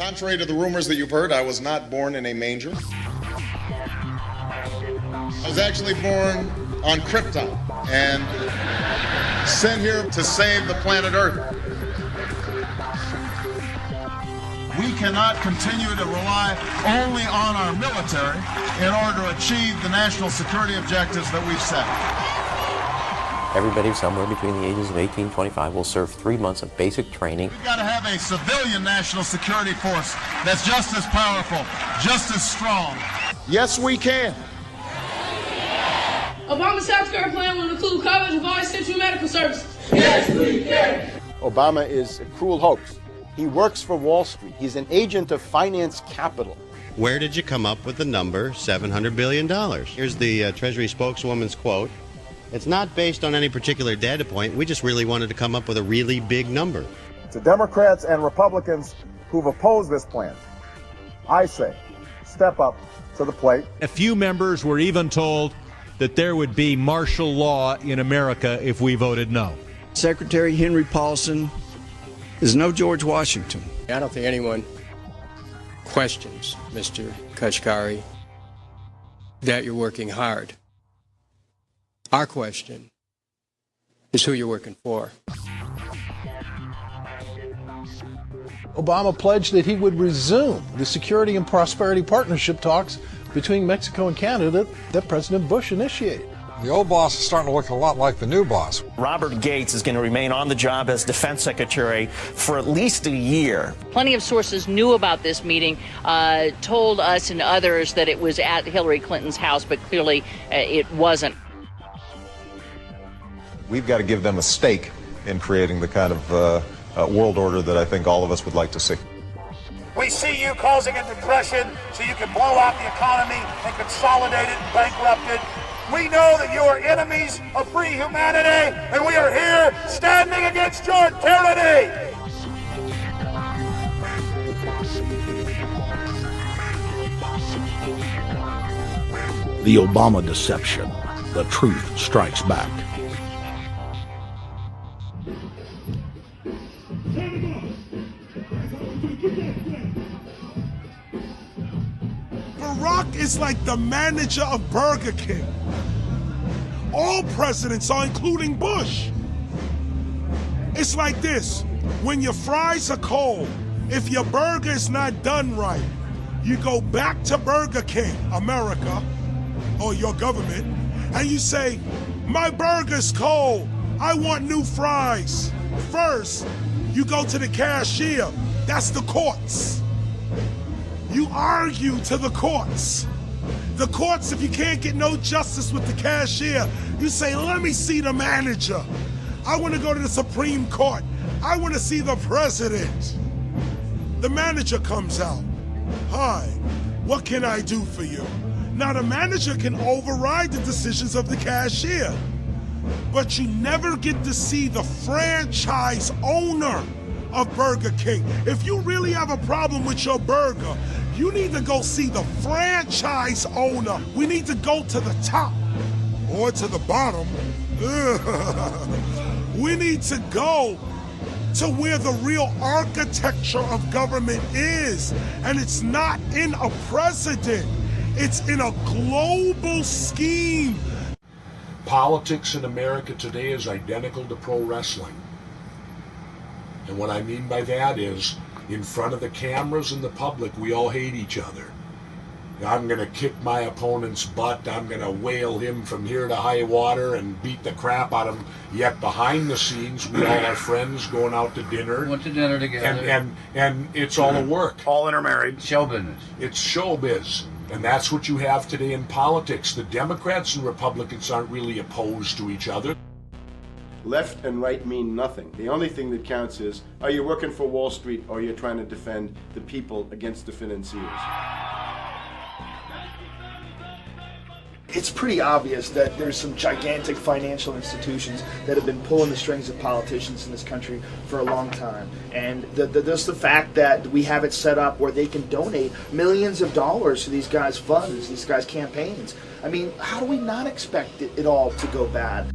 Contrary to the rumors that you've heard, I was not born in a manger. I was actually born on Krypton and sent here to save the planet Earth. We cannot continue to rely only on our military in order to achieve the national security objectives that we've set. Everybody somewhere between the ages of 18 and 25 will serve 3 months of basic training. We've got to have a civilian national security force that's just as powerful, just as strong. Yes, we can. Obama's healthcare plan will include coverage of all essential medical services. Yes, we can. Obama is a cruel hoax. He works for Wall Street. He's an agent of finance capital. Where did you come up with the number $700 billion? Here's the Treasury spokeswoman's quote. It's not based on any particular data point. We just really wanted to come up with a really big number. To Democrats and Republicans who've opposed this plan, I say, step up to the plate. A few members were even told that there would be martial law in America if we voted no. Secretary Henry Paulson is no George Washington. I don't think anyone questions, Mr. Kashkari, that you're working hard. Our question is who you're working for. Obama pledged that he would resume the Security and Prosperity Partnership talks between Mexico and Canada that President Bush initiated. The old boss is starting to look a lot like the new boss. Robert Gates is going to remain on the job as defense secretary for at least a year. Plenty of sources knew about this meeting, told us and others that it was at Hillary Clinton's house, but clearly it wasn't. We've got to give them a stake in creating the kind of world order that I think all of us would like to see. We see you causing a depression so you can blow out the economy and consolidate it and bankrupt it. We know that you are enemies of free humanity, and we are here standing against your tyranny. The Obama deception. The truth strikes back. Barack is like the manager of Burger King. All presidents are, including Bush. It's like this: when your fries are cold, if your burger is not done right, you go back to Burger King, America, or your government, and you say, my burger's cold, I want new fries. First, you go to the cashier, that's the courts. You argue to the courts. The courts, if you can't get no justice with the cashier, you say, let me see the manager. I want to go to the Supreme Court. I want to see the president. The manager comes out. Hi, what can I do for you? Now the manager can override the decisions of the cashier, but you never get to see the franchise owner of Burger King. If you really have a problem with your burger, you need to go see the franchise owner. We need to go to the top or to the bottom. We need to go to where the real architecture of government is. And it's not in a president. It's in a global scheme. Politics in America today is identical to pro wrestling. And what I mean by that is, in front of the cameras and the public, we all hate each other. I'm going to kick my opponent's butt. I'm going to whale him from here to high water and beat the crap out of him. Yet behind the scenes, we all are friends going out to dinner. Went to dinner together. And it's all a work. All intermarried. Show business. It's showbiz. And that's what you have today in politics. The Democrats and Republicans aren't really opposed to each other. Left and right mean nothing. The only thing that counts is, are you working for Wall Street or you're trying to defend the people against the financiers? It's pretty obvious that there's some gigantic financial institutions that have been pulling the strings of politicians in this country for a long time. And just the fact that we have it set up where they can donate millions of dollars to these guys' funds, these guys' campaigns. I mean, how do we not expect it all to go bad?